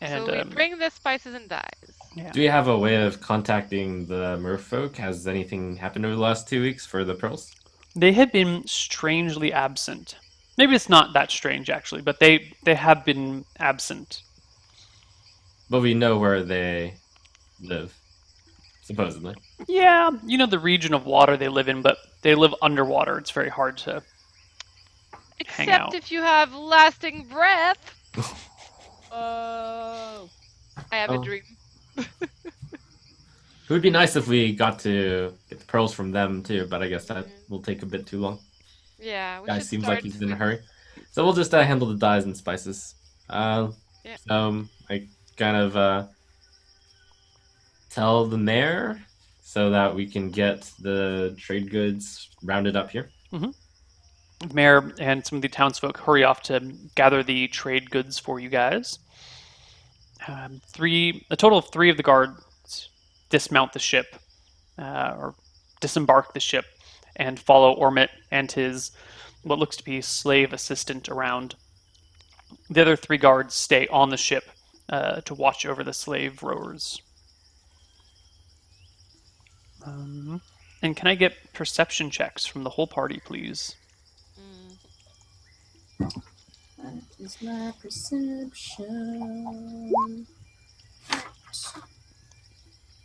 And
So we bring the spices and dyes.
Do you have a way of contacting the merfolk? Has anything happened over the last 2 weeks for the pearls?
they have been strangely absent. Maybe it's not that strange actually, but they have been absent.
But we know where they live, supposedly.
Yeah, you know the region of water they live in, but they live underwater. It's very hard to hang
Except
out.
if you have lasting breath.
Oh.
I have
Oh.
a dream.
It would be nice if we got to get the pearls from them too, but I guess that will take a bit too long.
Yeah, we
Guy
should
seems
start
like he's in a
with-
hurry. So we'll just handle the dyes and spices.
Yeah.
I kind of tell the mayor so that we can get the trade goods rounded up here.
The mayor and some of the townsfolk hurry off to gather the trade goods for you guys. A total of 3 of the guards dismount the ship, or disembark the ship, and follow Ormit and his what looks to be slave assistant around. The other 3 guards stay on the ship to watch over the slave rowers. And can I get perception checks from the whole party, please?
That is my perception.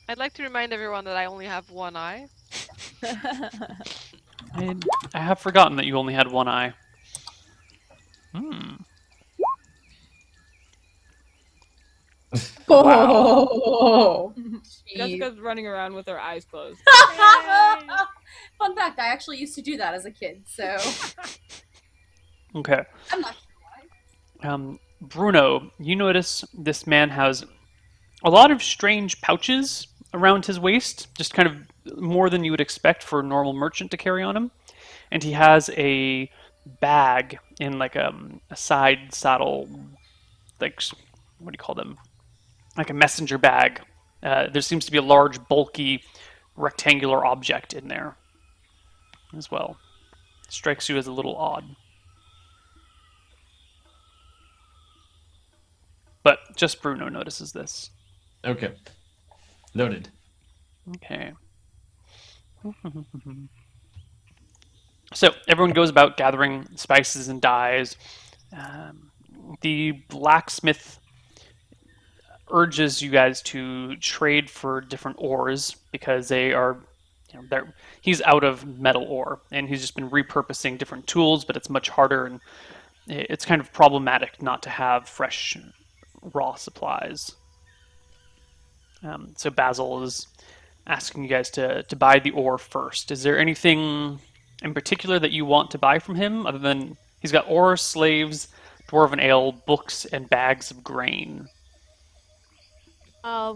I'd like to remind everyone that I only have one eye.
I have forgotten that you only had 1 eye.
Oh,
Jessica's running around with her eyes closed.
Fun fact, I actually used to do that as a kid, so
Okay.
I'm not
Bruno, you notice this man has a lot of strange pouches around his waist, just kind of more than you would expect for a normal merchant to carry on him. And he has a bag in like a side saddle, like, what do you call them? Like a messenger bag. There seems to be a large, bulky, rectangular object in there as well. Strikes you as a little odd. But just Bruno notices this.
Okay. Noted.
Okay. So everyone goes about gathering spices and dyes. The blacksmith urges you guys to trade for different ores because they are, he's out of metal ore and he's just been repurposing different tools, but it's much harder and it's kind of problematic not to have fresh raw supplies. So Basil is asking you guys to buy the ore first. Is there anything in particular that you want to buy from him other than he's got ore, slaves, dwarven ale, books, and bags of grain?
I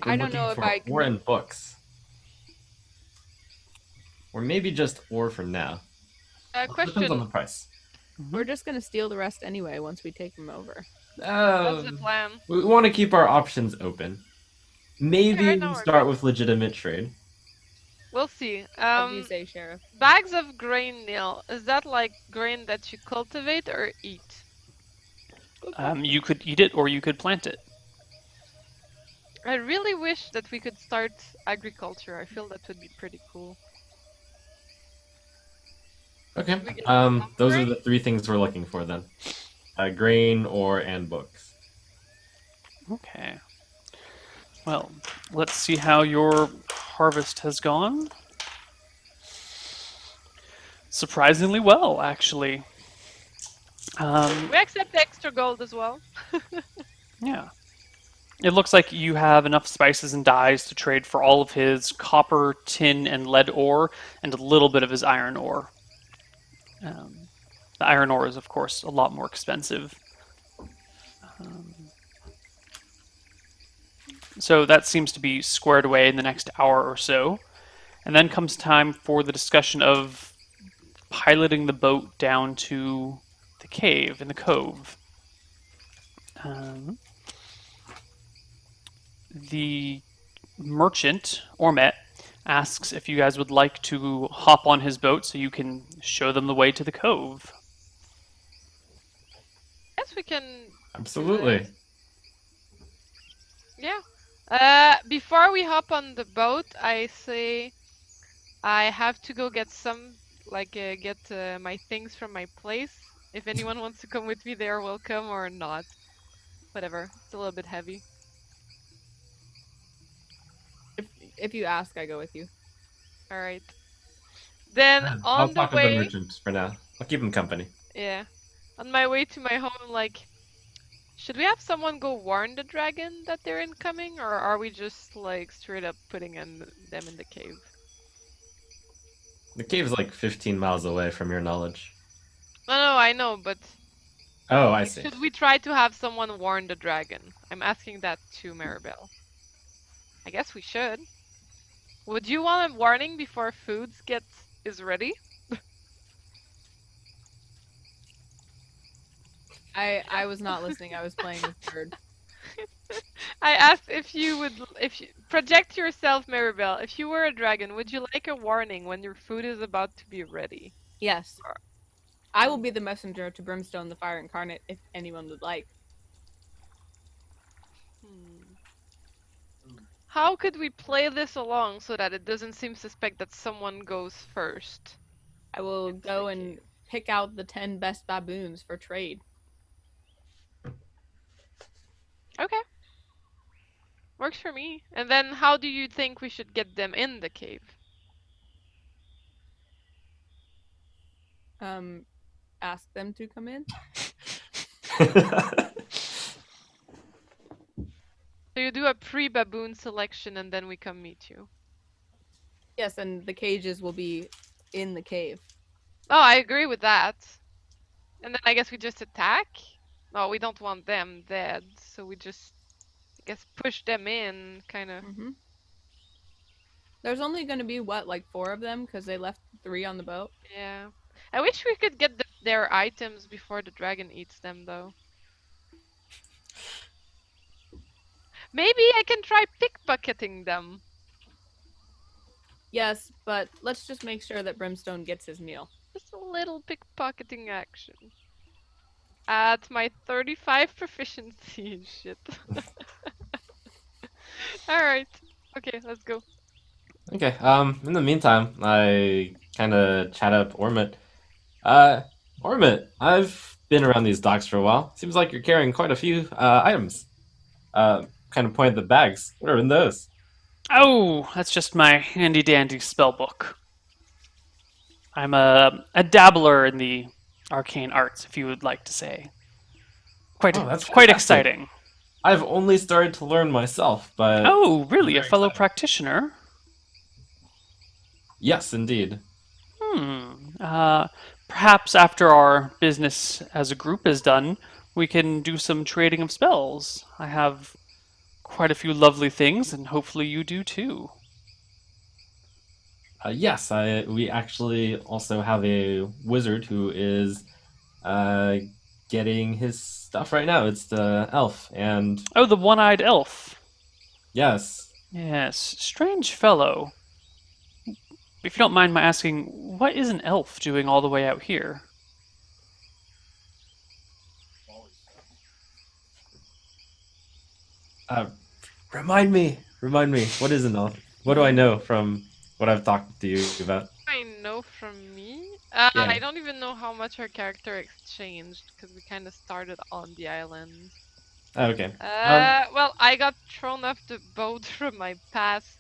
I'm
don't know
looking
if
for ore and books. Or maybe just ore for now. Depends on
Question.
the price.
We're just gonna steal the rest anyway once we take them over.
That's the plan.
We want to keep our options open. Maybe
Yeah, I know
we
we're
start
good.
with legitimate trade.
We'll see.
What do you say, Sheriff?
Bags of grain, Neil. Is that like grain that you cultivate or eat?
You could eat it or you could plant it.
I really wish that we could start agriculture. I feel that would be pretty cool.
Okay.
We get
Those are
grain?
the three things we're looking for then: grain, ore, and books.
Okay. Well, let's see how your harvest has gone. Surprisingly well, actually.
We accept extra gold as well.
Yeah. It looks like you have enough spices and dyes to trade for all of his copper, tin, and lead ore, and a little bit of his iron ore. The iron ore is, of course, a lot more expensive. So that seems to be squared away in the next hour or so. And then comes time for the discussion of piloting the boat down to the cave in the cove. The merchant, Ormet, asks if you guys would like to hop on his boat so you can show them the way to the cove.
Yes, we can.
Absolutely.
Yeah. Before we hop on the boat, I say I have to go get some, get my things from my place. If anyone wants to come with me, they are welcome or not. Whatever. It's a little bit heavy.
If you ask, I go with you.
All right. Then
I'll
on the
talk with the
way,
merchant for now. I'll keep him company.
yeah, on my way to my home, should we have someone go warn the dragon that they're incoming, or are we just straight up putting them in the cave?
The cave's like 15 miles away from your knowledge.
No, I know, but
Oh, I see.
should we try to have someone warn the dragon? I'm asking that to Maribel. I guess we should. Would you want a warning before food is ready?
I was not listening. I was playing with Bird.
I asked if you project yourself, Maribel. If you were a dragon, would you like a warning when your food is about to be ready?
Yes. I will be the messenger to Brimstone the Fire Incarnate if anyone would like.
How could we play this along so that it doesn't seem suspect that someone goes first?
I will go and pick out the 10 best baboons for trade.
Okay. Works for me. And then how do you think we should get them in the cave?
Ask them to come in.
So you do a pre-baboon selection and then we come meet you.
Yes, and the cages will be in the cave.
Oh, I agree with that. And then I guess we just attack? No, we don't want them dead, so we just, I guess, push them in, kind of.
Mm-hmm. There's only going to be, what, like 4 of them? Because they left 3 on the boat?
Yeah. I wish we could get their items before the dragon eats them, though. Maybe I can try pickpocketing them.
Yes, but let's just make sure that Brimstone gets his meal.
Just a little pickpocketing action. At my 35 proficiency. Shit. Alright. Okay, let's go.
Okay, in the meantime, I kind of chat up Ormit. Ormit, I've been around these docks for a while. Seems like you're carrying quite a few items. Kind of point at the bags. What are in those?
Oh, that's just my handy dandy spell book. I'm a dabbler in the arcane arts, if you would like to say.
That's
quite
fantastic.
exciting.
I've only started to learn myself, but...
Oh, really? A
very
fellow
excited.
practitioner?
Yes, indeed.
Perhaps after our business as a group is done, we can do some trading of spells. I have quite a few lovely things, and hopefully you do too.
Yes, we actually also have a wizard who is uh, getting his stuff right now. It's the elf, and
Oh, the one-eyed elf.
yes,
Yes, strange fellow. If you don't mind my asking, what is an elf doing all the way out here?
uh, remind me, what is an elf? What do I know from what I've talked to you about?
I know from me.
Yeah.
I don't even know how much our character exchanged because we kind of started on the island.
Okay.
Well, I got thrown off the boat from my past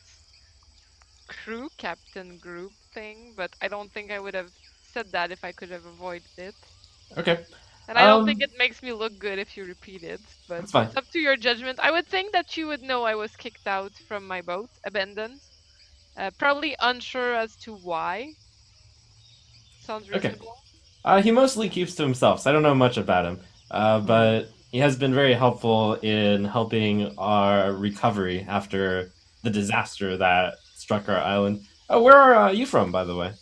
crew captain group thing, but I don't think I would have said that if I could have avoided it.
Okay.
And I don't think it makes me look good if you repeat it, but
That's fine.
it's up to your judgment. I would think that you would know I was kicked out from my boat, abandoned. Probably unsure as to why. Sounds
Okay.
reasonable.
He mostly keeps to himself, so I don't know much about him. But he has been very helpful in helping our recovery after the disaster that struck our island. Where are you from, by the way?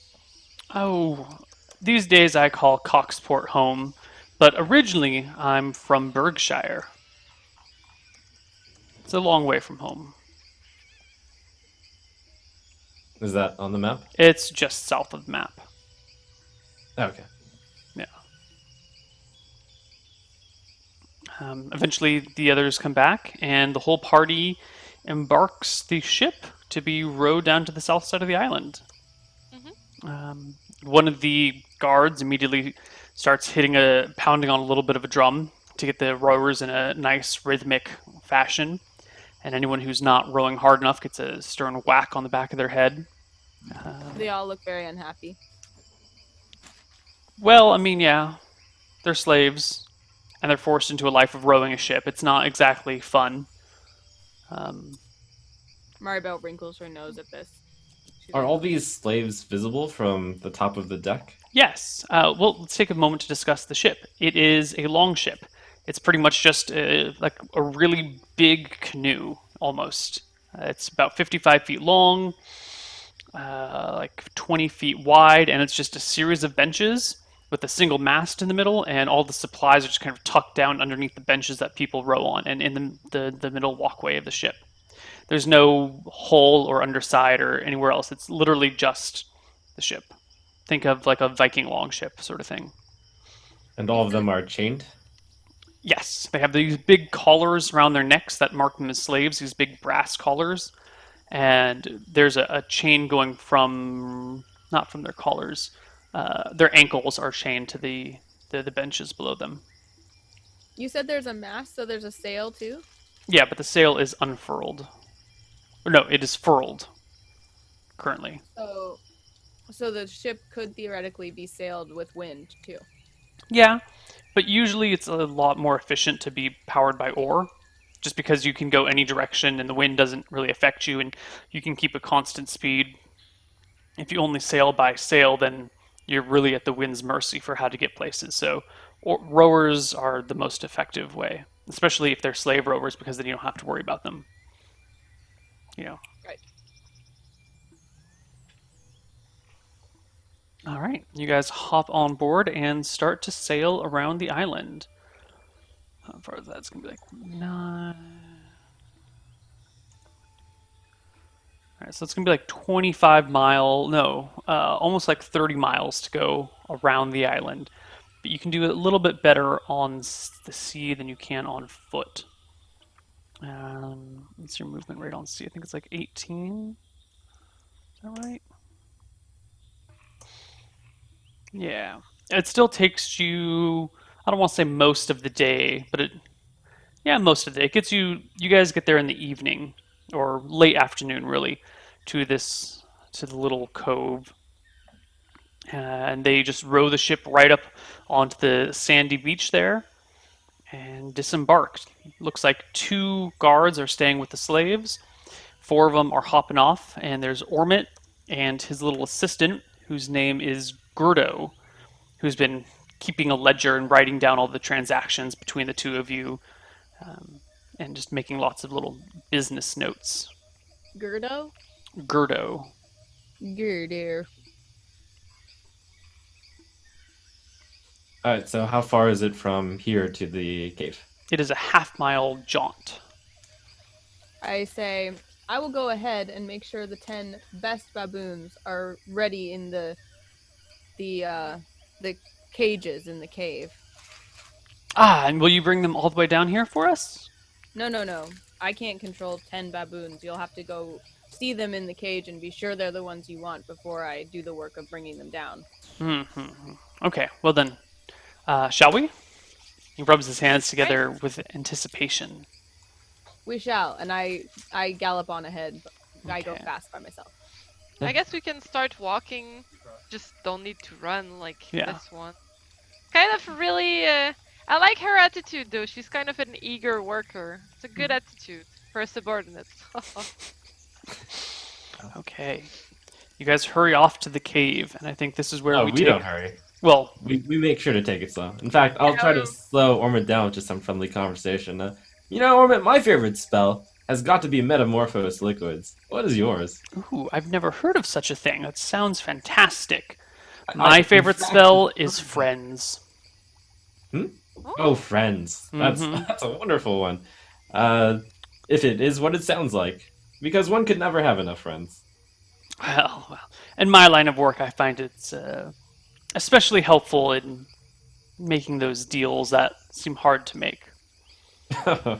Oh, these days I call Coxport home, but originally I'm from Berkshire. It's a long way from home.
Is that on the map?
It's just south of the map.
Okay.
Yeah. Eventually, the others come back, and the whole party embarks the ship to be rowed down to the south side of the island. One of the guards immediately starts pounding on a little bit of a drum to get the rowers in a nice rhythmic fashion. And anyone who's not rowing hard enough gets a stern whack on the back of their head.
They all look very unhappy.
Well, I mean, yeah, they're slaves, and they're forced into a life of rowing a ship. It's not exactly fun.
Maribel wrinkles her nose at this. She's
Are
like,
all these slaves visible from the top of the deck?
Yes. Well, let's take a moment to discuss the ship. It is a long ship. It's pretty much just like a really big canoe, almost. It's about 55 feet long, like 20 feet wide, and it's just a series of benches with a single mast in the middle, and all the supplies are just kind of tucked down underneath the benches that people row on, and in the middle walkway of the ship. There's no hull or underside or anywhere else. It's literally just the ship. Think of like a Viking longship sort of thing.
And all of them are chained?
Yes, they have these big collars around their necks that mark them as slaves, these big brass collars. And there's a chain going from, not from their collars, their ankles are chained to the benches below them.
You said there's a mast, so there's a sail too?
Yeah, but the sail is unfurled. Or no, it is furled currently.
So the ship could theoretically be sailed with wind too.
Yeah, but usually it's a lot more efficient to be powered by oar, just because you can go any direction and the wind doesn't really affect you, and you can keep a constant speed. If you only sail by sail, then you're really at the wind's mercy for how to get places. So rowers are the most effective way, especially if they're slave rowers, because then you don't have to worry about them. You know.
Right.
All right, you guys hop on board and start to sail around the island. How far is that? It's gonna be like 9. All right, so it's gonna be like almost like 30 miles to go around the island. But you can do it a little bit better on the sea than you can on foot. What's your movement rate on sea? I think it's like 18. Is that right? Yeah. It still takes you, I don't want to say most of the day, but most of the day. It gets you guys get there in the evening or late afternoon really to the little cove. And they just row the ship right up onto the sandy beach there and disembark. Looks like 2 guards are staying with the slaves. 4 of them are hopping off, and there's Ormit and his little assistant, whose name is Gerdo, who's been keeping a ledger and writing down all the transactions between the 2 of you, and just making lots of little business notes.
Gerdo?
Gerdo.
Gerdo.
All right. So how far is it from here to the cave?
It is a half-mile jaunt.
I say, I will go ahead and make sure the 10 best baboons are ready in the cages in the cave.
Ah, and will you bring them all the way down here for us?
No. I can't control 10 baboons. You'll have to go see them in the cage and be sure they're the ones you want before I do the work of bringing them down.
Okay, well then, shall we? He rubs his hands together with anticipation.
We shall, and I gallop on ahead. But I go
Okay.
fast by myself.
I guess we can start walking. Just don't need to run like
Yeah.
this one. Kind of really. I like her attitude though. She's kind of an eager worker. It's a good attitude for a subordinate.
Okay. You guys hurry off to the cave, and I think this is where
Oh,
we
we
take...
don't hurry.
Well,
We make sure to take it slow. In fact, I'll try to slow Ormond down with just some friendly conversation. Ormond, my favorite spell has got to be Metamorphose Liquids. What is yours?
ooh, I've never heard of such a thing. That sounds fantastic.
I-
My
in
favorite
fact-
spell is Friends.
Oh, Friends. That's
Mhm.
that's a wonderful one. If it is what it sounds like, because one could never have enough friends.
Well. In my line of work, I find it's especially helpful in making those deals that seem hard to make. I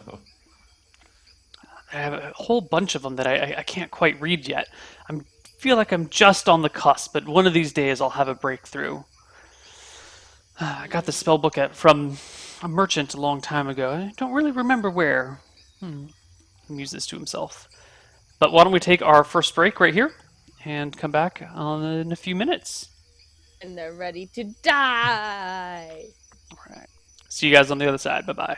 have a whole bunch of them that I can't quite read yet. I feel like I'm just on the cusp, but one of these days I'll have a breakthrough. I got the spell book from a merchant a long time ago. I don't really remember where. He mused this to himself. But why don't we take our first break right here and come back in a few minutes.
And they're ready to die.
All right. See you guys on the other side. Bye-bye.